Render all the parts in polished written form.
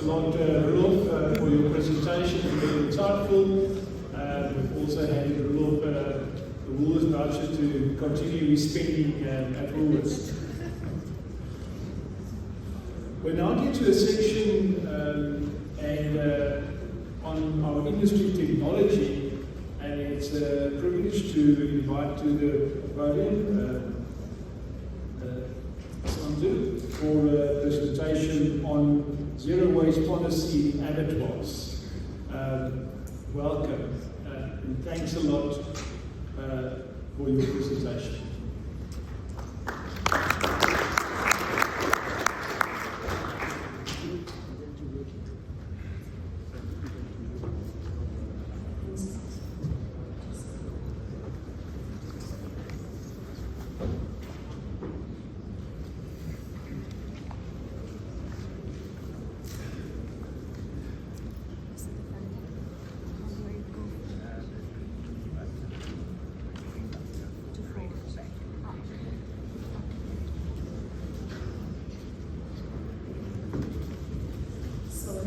a lot, Rudolf, for your presentation. It's very insightful. We've also handed Rudolf the Woolworths voucher to continue his spending at Woolworths. We now get to a section on our industry technology, and it's a privilege to invite to the podium Cansu for a presentation on zero waste policy in abattoirs. Welcome, and thanks a lot for your presentation.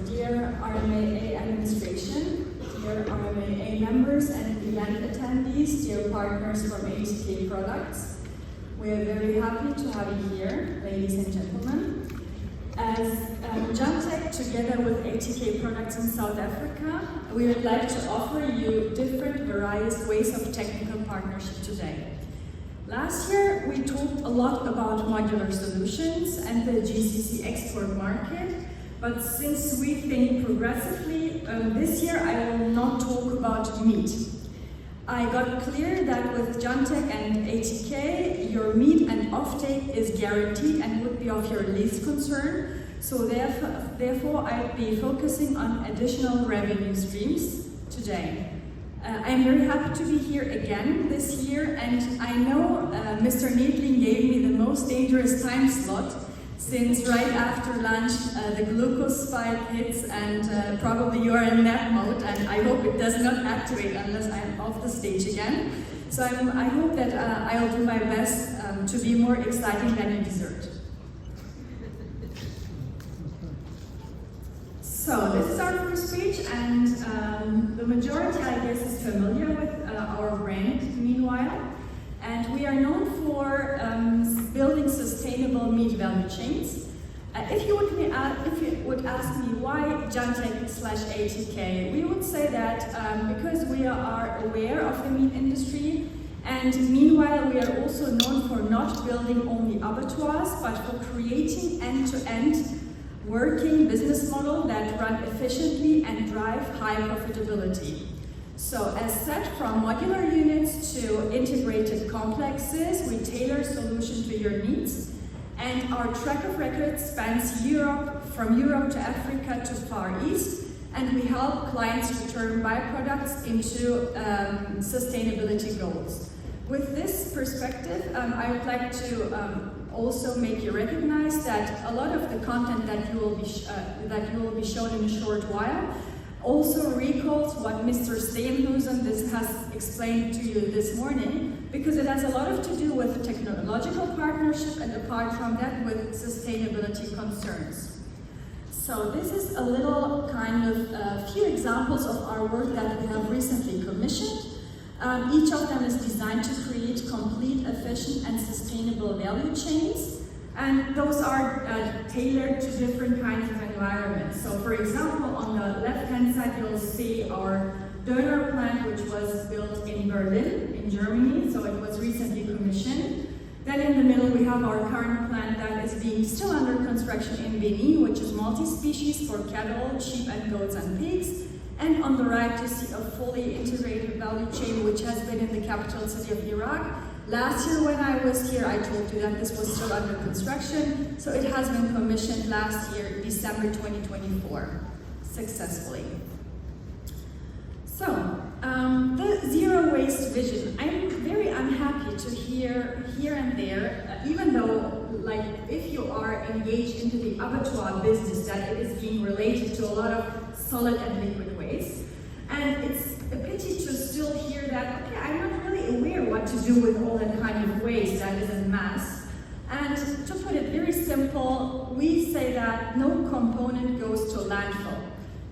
Dear RMAA administration, dear RMAA members and event attendees, dear partners from ATK Products, we are very happy to have you here, ladies and gentlemen. As Cantek, together with ATK Products in South Africa, we would like to offer you different various ways of technical partnership today. Last year, we talked a lot about modular solutions and the GCC export market. But since we think progressively, this year I will not talk about meat. I got clear that with Cantek and ATK, your meat and offtake is guaranteed and would be of your least concern. So therefore I'll be focusing on additional revenue streams today. I'm very happy to be here again this year, and I know Mr. Needling gave me the most dangerous time slot, since right after lunch the glucose spike hits and probably you are in nap mode, and I hope it does not activate unless I am off the stage again. So I hope that I'll do my best to be more exciting than you deserve. So this is our first speech, and the majority, I guess, is familiar with our brand, meanwhile. And we are known for building sustainable meat value chains. If you would ask me why Cantek/ATK, we would say that because we are aware of the meat industry, and meanwhile we are also known for not building only abattoirs, but for creating end-to-end working business model that run efficiently and drive high profitability. So as said, from modular units to integrated complexes, we tailor solutions to your needs. And our track of record spans Europe, from Europe to Africa to Far East, and we help clients to turn byproducts into sustainability goals. With this perspective, I would like to also make you recognize that a lot of the content that you will be shown in a short while also recalls what Mr. Steenhuisen has explained to you this morning, because it has a lot to do with technological partnership and apart from that with sustainability concerns. So this is a little kind of few examples of our work that we have recently commissioned. Each of them is designed to create complete, efficient and sustainable value chains. And those are tailored to different kinds of environments. So for example, on the left-hand side, you'll see our donor plant, which was built in Berlin, in Germany. So it was recently commissioned. Then in the middle, we have our current plant that is being still under construction in Benin, which is multi-species for cattle, sheep and goats and pigs. And on the right, you see a fully integrated value chain, which has been in the capital city of Iraq. Last year when I was here, I told you that this was still under construction, so it has been commissioned last year, December 2024, successfully. So, the zero waste vision. I'm very unhappy to hear here and there, even though, like, if you are engaged into the abattoir business, that it is being related to a lot of solid and liquid waste. And it's a pity to still hear that, okay, I'm not really aware what to do with all that kind of waste that is in mass. And to put it very simple, we say that no component goes to landfill.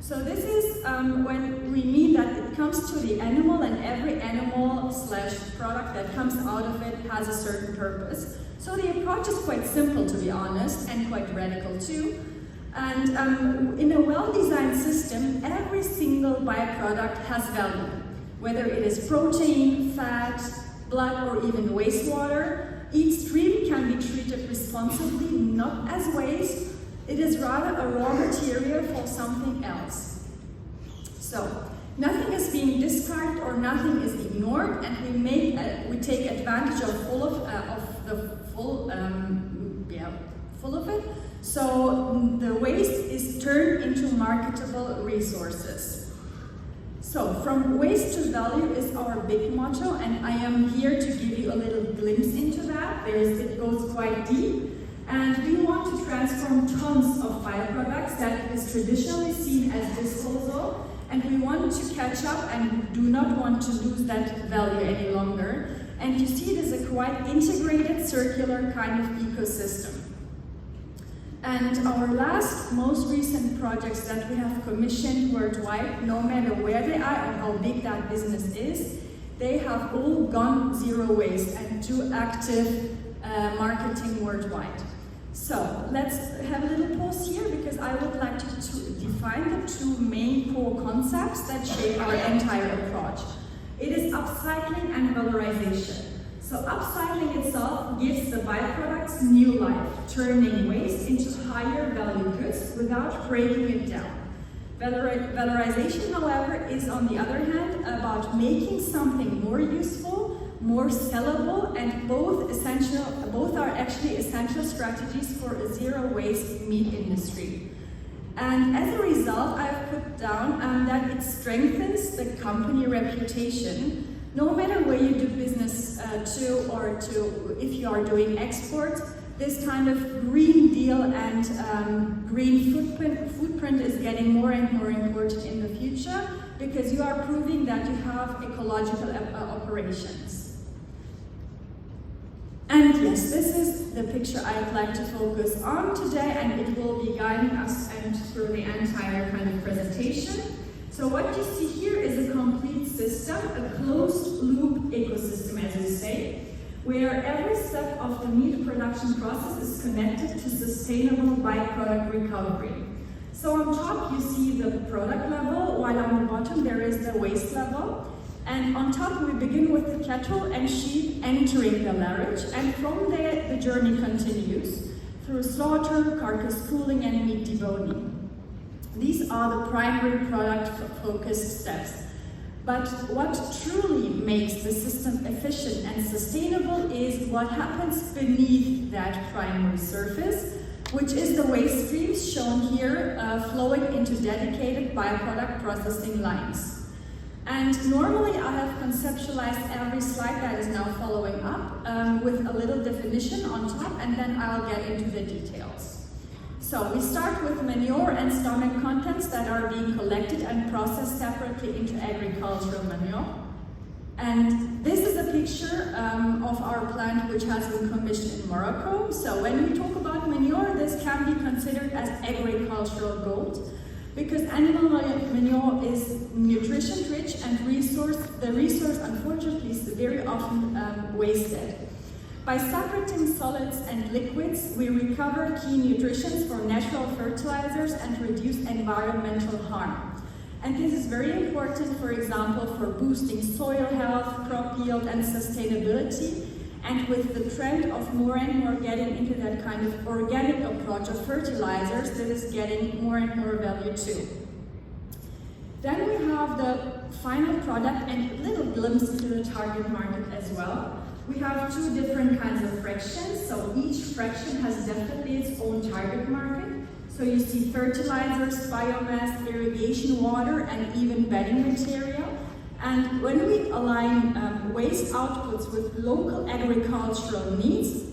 So this is when we mean that it comes to the animal, and every animal / product that comes out of it has a certain purpose. So the approach is quite simple, to be honest, and quite radical too. And in a well-designed system, every single byproduct has value. Whether it is protein, fat, blood, or even wastewater, each stream can be treated responsibly, not as waste. It is rather a raw material for something else. So, nothing is being discarded or nothing is ignored, and we take advantage of full of it. So the waste is turned into marketable resources. So from waste to value is our big motto, and I am here to give you a little glimpse into that. It goes quite deep. And we want to transform tons of byproducts that is traditionally seen as disposal, and we want to catch up and do not want to lose that value any longer. And you see it as a quite integrated, circular kind of ecosystem. And our most recent projects that we have commissioned worldwide, no matter where they are and how big that business is, they have all gone zero waste and do active marketing worldwide. So let's have a little pause here, because I would like to define the two main core concepts that shape our entire approach. It is upcycling and valorization. So upcycling itself gives the byproducts new life, turning waste into higher value goods without breaking it down. Valorization, however, is on the other hand about making something more useful, more sellable, and both are actually essential strategies for a zero-waste meat industry. And as a result, I've put down that it strengthens the company reputation, no matter where you do business if you are doing exports. This kind of Green Deal and green footprint is getting more and more important in the future, because you are proving that you have ecological operations. And yes, this is the picture I'd like to focus on today, and it will be guiding us through the entire kind of presentation. So what you see here is a complete system, a closed loop ecosystem, as we say, where every step of the meat production process is connected to sustainable byproduct recovery. So on top you see the product level, while on the bottom there is the waste level. And on top we begin with the cattle and sheep entering the larynx, and from there the journey continues through slaughter, carcass cooling, and meat deboning. These are the primary product-focused steps. But what truly makes the system efficient and sustainable is what happens beneath that primary surface, which is the waste streams shown here flowing into dedicated byproduct processing lines. And normally I have conceptualized every slide that is now following up with a little definition on top, and then I'll get into the details. So we start with manure and stomach contents that are being collected and processed separately into agricultural manure. And this is a picture of our plant which has been commissioned in Morocco. So when we talk about manure, this can be considered as agricultural gold, because animal manure is nutrition rich and the resource unfortunately is very often wasted. By separating solids and liquids, we recover key nutrients for natural fertilizers and reduce environmental harm. And this is very important, for example, for boosting soil health, crop yield, and sustainability. And with the trend of more and more getting into that kind of organic approach of fertilizers, that is getting more and more value too. Then we have the final product and a little glimpse into the target market as well. We have two different kinds of fractions, so each fraction has definitely its own target market. So you see fertilizers, biomass, irrigation water, and even bedding material. And when we align waste outputs with local agricultural needs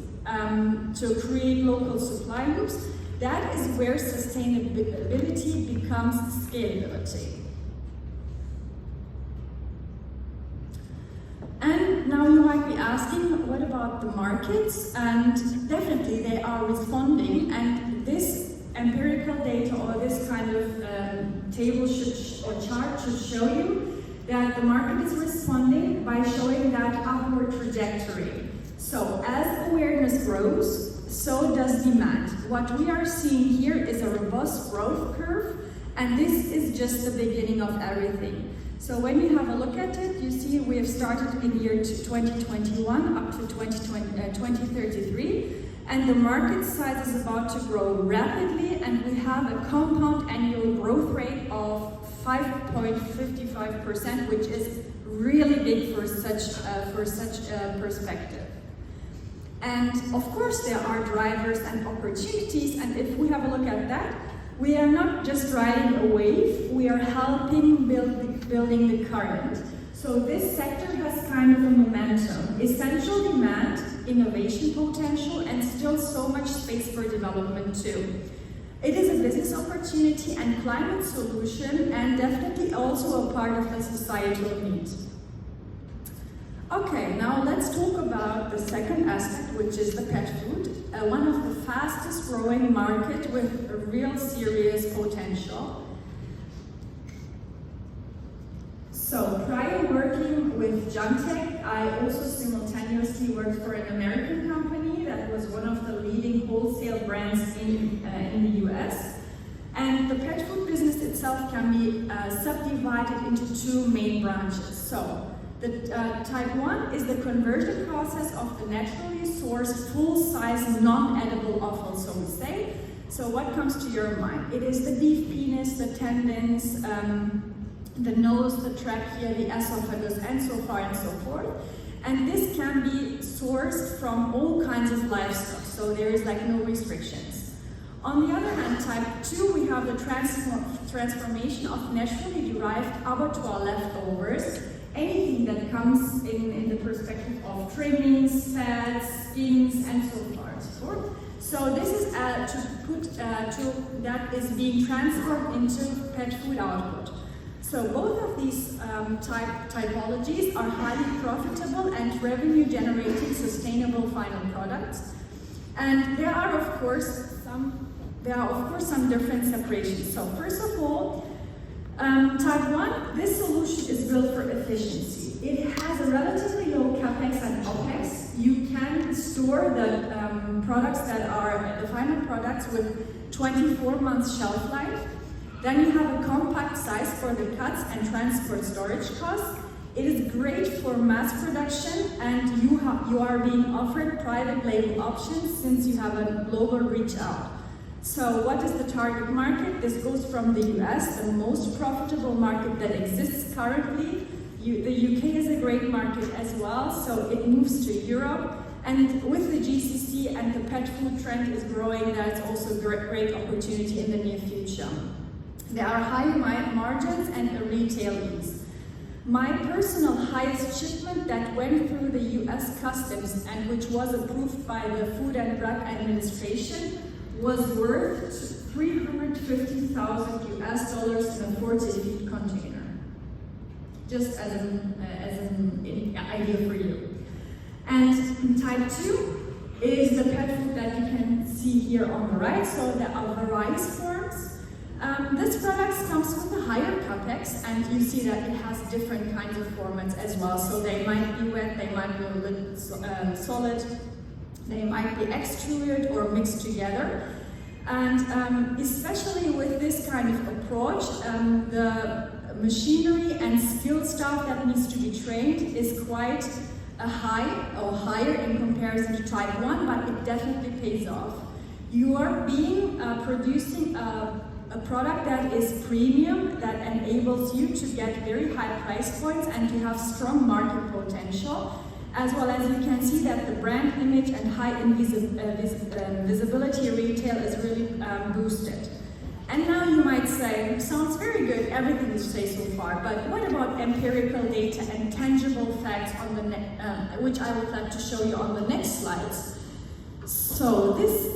to create local supply loops, that is where sustainability becomes scalability. And now you might be asking, what about about the markets, and definitely they are responding, and this empirical data or this kind of table or chart should show you that the market is responding by showing that upward trajectory. So as awareness grows, so does demand. What we are seeing here is a robust growth curve, and this is just the beginning of everything. So when you have a look at it, you see we have started in year 2021 up to 2033, and the market size is about to grow rapidly, and we have a compound annual growth rate of 5.55%, which is really big for such a perspective. And of course there are drivers and opportunities, and if we have a look at that, we are not just riding a wave, we are helping building the current. So this sector has kind of a momentum, essential demand, innovation potential, and still so much space for development too. It is a business opportunity and climate solution, and definitely also a part of the societal need. Okay, now let's talk about the second aspect, which is the pet food, one of the fastest growing market with a real serious potential. So prior working with Cantek, I also simultaneously worked for an American company that was one of the leading wholesale brands in the US. And the pet food business itself can be subdivided into two main branches. So the type 1 is the conversion process of the naturally sourced, full-size, non-edible offal, so we say. So what comes to your mind? It is the beef penis, the tendons, the nose, the trachea, the esophagus, and so far and so forth. And this can be sourced from all kinds of livestock, so there is like no restrictions. On the other hand, type 2, we have the transformation of naturally derived abattoir leftovers, anything that comes in the perspective of trimmings, fats, skins, and so far and so forth. So this is that is being transformed into pet food output. So both of these typologies are highly profitable and revenue generating sustainable final products. And there are of course some different separations. So first of all, type 1, this solution is built for efficiency. It has a relatively low capex and opex. You can store the products that are the final products with 24 months shelf life. Then you have a compact size for the cuts and transport storage costs. It is great for mass production, and you are being offered private label options since you have a global reach out. So what is the target market? This goes from the US, the most profitable market that exists currently. The UK is a great market as well, so it moves to Europe. And with the GCC and the pet food trend is growing, that's also a great opportunity in the near future. There are high margins and a retail ease. My personal highest shipment that went through the US Customs and which was approved by the Food and Drug Administration was worth $350,000 US in a 40-feet container. Just as an idea for you. And type 2 is the pet food that you can see here on the right. So there are various forms. This product comes with a higher capex, and you see that it has different kinds of formats as well. So they might be wet, they might be a little solid, they might be extruded or mixed together. And especially with this kind of approach, the machinery and skilled staff that needs to be trained is quite higher in comparison to type 1, but it definitely pays off. You are producing a product that is premium, that enables you to get very high price points and to have strong market potential, as well as you can see that the brand image and high visibility retail is really boosted. And now you might say, sounds very good, everything you say so far, but what about empirical data and tangible facts on the which I would like to show you on the next slides. So this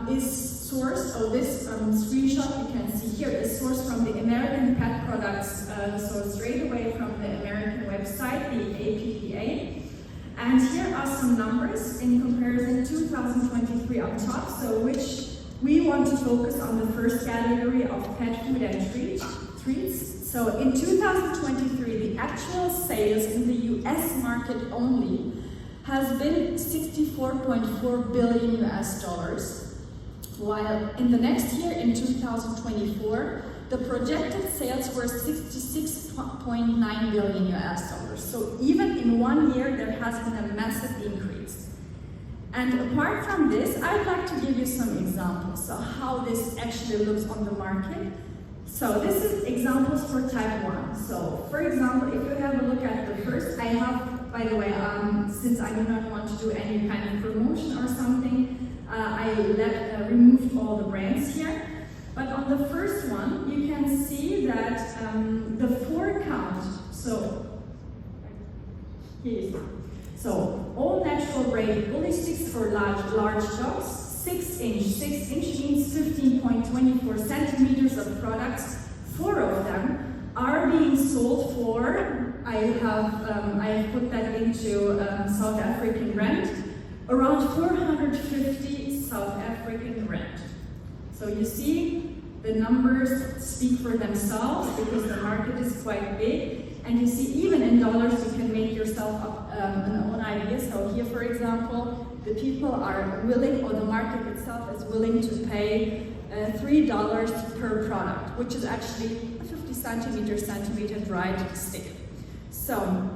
is sourced, or this screenshot you can see here is sourced from the American Pet Products, so straight away from the American website, the APPA. And here are some numbers in comparison 2023 on top, so which we want to focus on the first category of pet food and treats. So in 2023, the actual sales in the US market only has been $64.4 billion US dollars, while in the next year, in 2024, the projected sales were $66.9 billion US dollars. So even in 1 year, there has been a massive increase. And apart from this, I'd like to give you some examples of how this actually looks on the market. So this is examples for type 1. So for example, if you have a look at the first, I have, by the way, since I do not want to do any kind of promotion or something, I removed all the brands here. But on the first one, you can see that the 4 count, so here you see. So all natural grade bully sticks for large dogs, 6 inch. 6 inch means 15.24 centimeters of products. 4 of them are being sold for, I have put that into South African rand, around 450 South African rand. So you see, the numbers speak for themselves because the market is quite big. And you see, even in dollars, you can make yourself up an own idea. So here, for example, the people are willing, or the market itself is willing to pay $3 per product, which is actually a 50 centimeter dried stick. So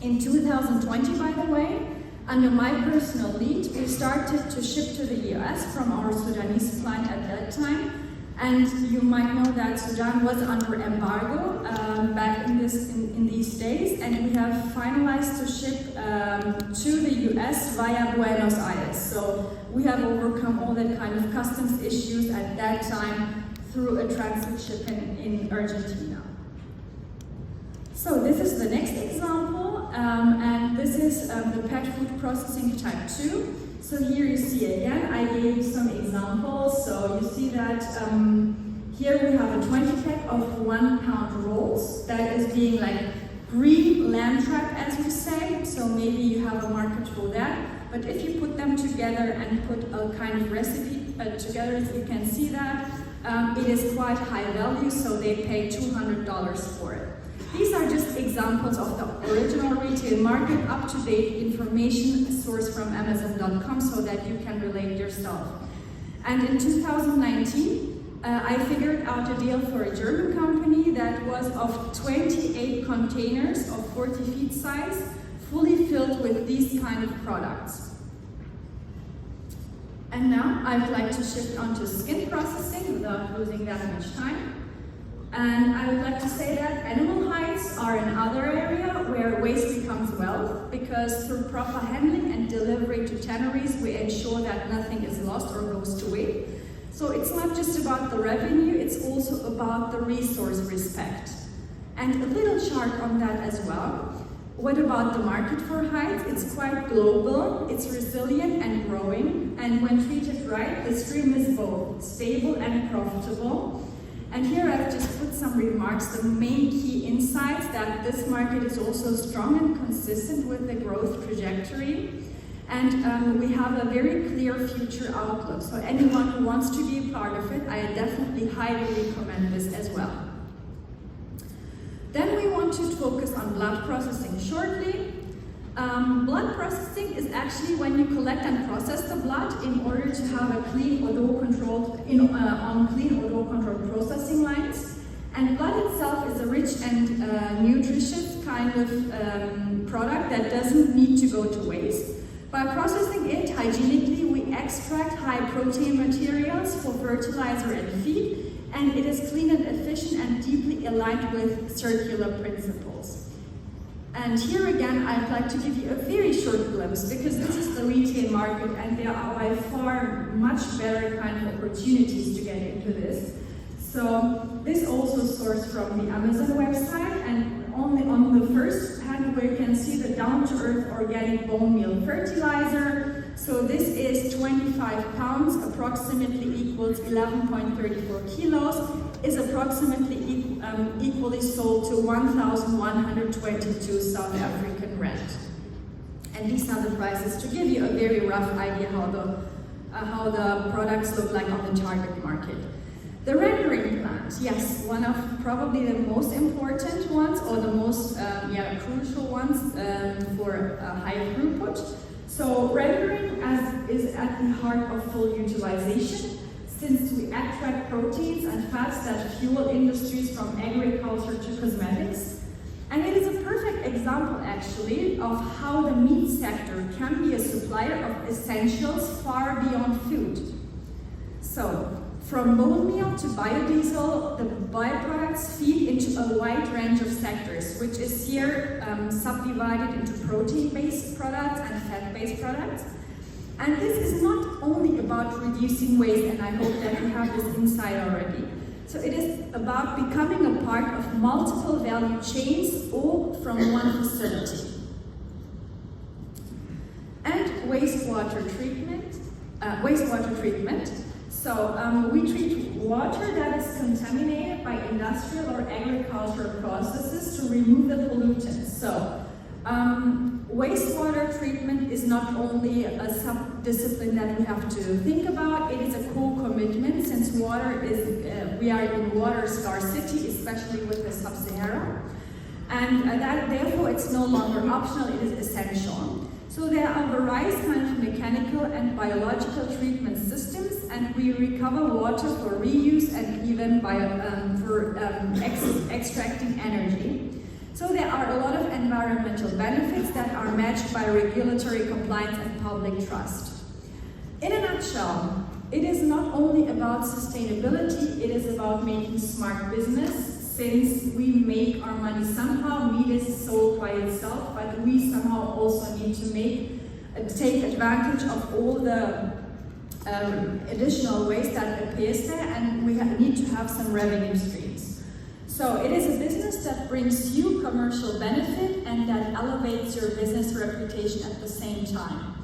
in 2020, by the way, under my personal lead, we started to ship to the US from our Sudanese plant at that time. And you might know that Sudan was under embargo back in these days, and we have finalized to ship to the US via Buenos Aires. So we have overcome all that kind of customs issues at that time through a transit ship in Argentina. So this is the next example, and this is the pet food processing type 2. So here you see again, I gave some examples. So you see that here we have a 20 pack of 1 pound rolls that is being like green lamb trap, as we say. So maybe you have a market for that. But if you put them together and put a kind of recipe together, you can see that it is quite high value. So they pay $200 for it. These are just examples of the original retail market, up-to-date information sourced from Amazon.com so that you can relate yourself. And in 2019, I figured out a deal for a German company that was of 28 containers of 40 feet size, fully filled with these kind of products. And now I'd like to shift on to skin processing without losing that much time. And I would like to say that animal hides are another area where waste becomes wealth, because through proper handling and delivery to tanneries, we ensure that nothing is lost or goes to waste. So it's not just about the revenue, it's also about the resource respect. And a little chart on that as well. What about the market for hides? It's quite global, it's resilient and growing, and when treated right, the stream is both stable and profitable. And here I've just put some remarks, the main key insights that this market is also strong and consistent with the growth trajectory. And we have a very clear future outlook. So anyone who wants to be a part of it, I definitely highly recommend this as well. Then we want to focus on blood processing shortly. Blood processing is actually when you collect and process the blood in order to have a clean, odor-controlled, on clean, odor-controlled processing lines. And blood itself is a rich and nutritious kind of product that doesn't need to go to waste. By processing it hygienically, we extract high-protein materials for fertilizer and feed, and it is clean and efficient and deeply aligned with circular principles. And here again, I'd like to give you a very short glimpse, because this is the retail market and there are by far much better kind of opportunities to get into this. So this also sourced from the Amazon website, and only on the first hand where you can see the down-to-earth organic bone meal fertilizer. So this is 25 pounds, approximately equals 11.34 kilos, is approximately equally sold to 1,122 South African rand. And these are the prices to give you a very rough idea how the products look like on the target market. The rendering plant, yes, one of probably the most important ones, or the most crucial ones for high throughput. So rendering is at the heart of full utilization, since we extract proteins and fats that fuel industries from agriculture to cosmetics. And it is a perfect example, actually, of how the meat sector can be a supplier of essentials far beyond food. So, from bone meal to biodiesel, the byproducts feed into a wide range of sectors, which is here subdivided into protein-based products and fat-based products. And this is not only about reducing waste, and I hope that you have this insight already. So it is about becoming a part of multiple value chains, all from one facility. And wastewater treatment. So we treat water that is contaminated by industrial or agricultural processes to remove the pollutants. So wastewater treatment is not only a sub-discipline that we have to think about, it is a core commitment, since water is, we are in water scarcity, especially with the sub-Sahara. And that therefore it's no longer optional, it is essential. So there are various kinds of mechanical and biological treatment systems, and we recover water for reuse and even for extracting energy. So there are a lot of environmental benefits that are matched by regulatory compliance and public trust. In a nutshell, it is not only about sustainability, it is about making smart business, since we make our money somehow. Meat is sold by itself, but we somehow also need to take advantage of all the additional waste that appears there, and we need to have some revenue streams. So it is a business that brings you commercial benefit and that elevates your business reputation at the same time.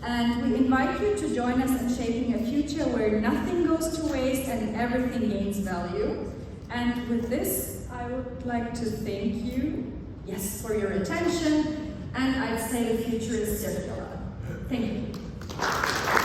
And we invite you to join us in shaping a future where nothing goes to waste and everything gains value. And with this, I would like to thank you, for your attention, and I'd say the future is circular. Thank you.